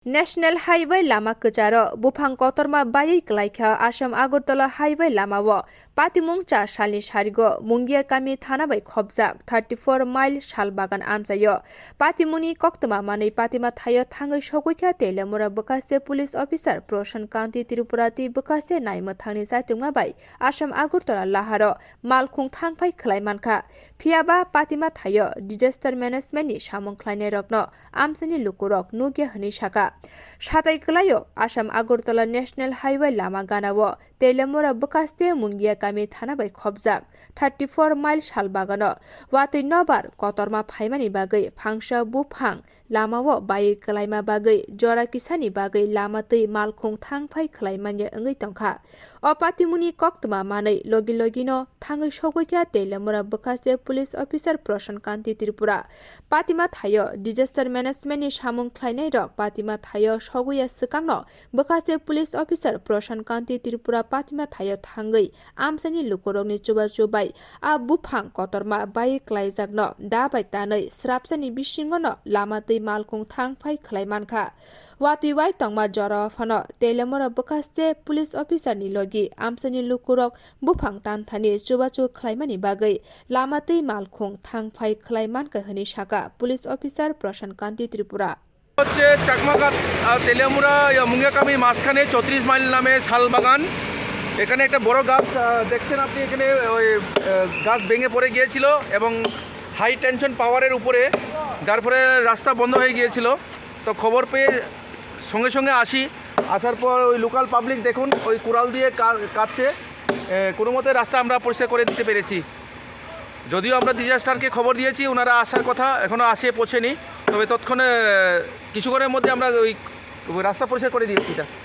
National highway Lama कचार बुफां कतरमा बायै क्लाइखा Assam Agartala highway लामाव पातिमुं 4 सालनि सारिगो मुंगिया कामी थाना बै खबजाक 34 माइल सालबागान आमजायो पातिमुनि कक्तमा मानै पातिमा थायो थाङै सगैखा तेलेमुरा बकास्ते पुलिस अफिसार प्रशान कान्ति त्रिपुराति बकास्ते नायमो थांनि जायतुंमा बै आसाम आगरतला लाहार मालखुं थांफाय खलायमानखा फियाबा पातिमा थायो डिजास्टार मेनेजमेन्टनि सामंख्लायनाय रत्न आमसानि लुकुरक नुगिया हनि साका साथै कलायो आसाम आगरतला नेशनल हाईवे लामा गानाव तेलेमुरा बकास्ते मुंगिया कामी थाना बै खबजाक 34 माइल सालबागान वातै नबार कतरमा फाइमानि बागै फांसा बुफां लामाव बायै कलायमा बागै जरा किसानि बागै लामातै मालखुं थांफाय खलायमान्य ओंगै तंखा अपातिमुनि कक्तमा मानै लगी लगिनो थाङै सगैखा तेलेमुरा बकास्ते पुलिस अफिसार प्रशान कान्ति त्रिपुरा पातिमा थायो डिजास्टार मेनेजमेन्टनि सामुंख्लायनाय रक पातिमा थायो सगैया सिकांनो बकास्ते पुलिस अफिसार प्रशान कान्ति त्रिपुरा पातिमा थायो थाङै आमसानि लुकुरकनि चुबा चुबाय आ बुफां कतरमा बायै क्लायजाकनो दाबाय तानै स्राबसानि बिसिंगनो लामातै मालखुं थांफाय खलायमानखा वाति वाइ तंमा जरा फनो तेलेमुरा बकास्ते पुलिस अफिसारनि लगी आमसानि लुकुरक बुफां तानथानि चुबाचु खलायमानि बागै लामातै मालखुं थांफाय खलायमानखा हनि साका पुलिस अफिसार प्रशान कान्ति त्रिपुरा হচ্ছে চাকমাঘাট তেলিয়ামুড়া মুঙ্গিয়াকামির মাঝখানে 34 মাইল নামে শালবাগান। এখানে একটা বড় গাছ দেখছেন আপনি, এখানে ওই গাছ ভেঙে পড়ে গিয়েছিল এবং হাই টেনশন পাওয়ারের উপরে, যার ফলে রাস্তা বন্ধ হয়ে গিয়েছিল। তো খবর পেয়ে সঙ্গে সঙ্গে আসার পর ওই লোকাল পাবলিক দেখুন ওই কুড়াল দিয়ে কাটছে, কোনো মতে রাস্তা আমরা পরিষ্কার করে দিতে পেরেছি। যদিও আমরা ডিজাস্টারকে খবর দিয়েছি, ওনারা আসার কথা, এখনও আসে পৌঁছেনি, তবে তৎক্ষণে কিছুক্ষণের মধ্যে আমরা ওই রাস্তা পরিষ্কার করে দিয়েছি।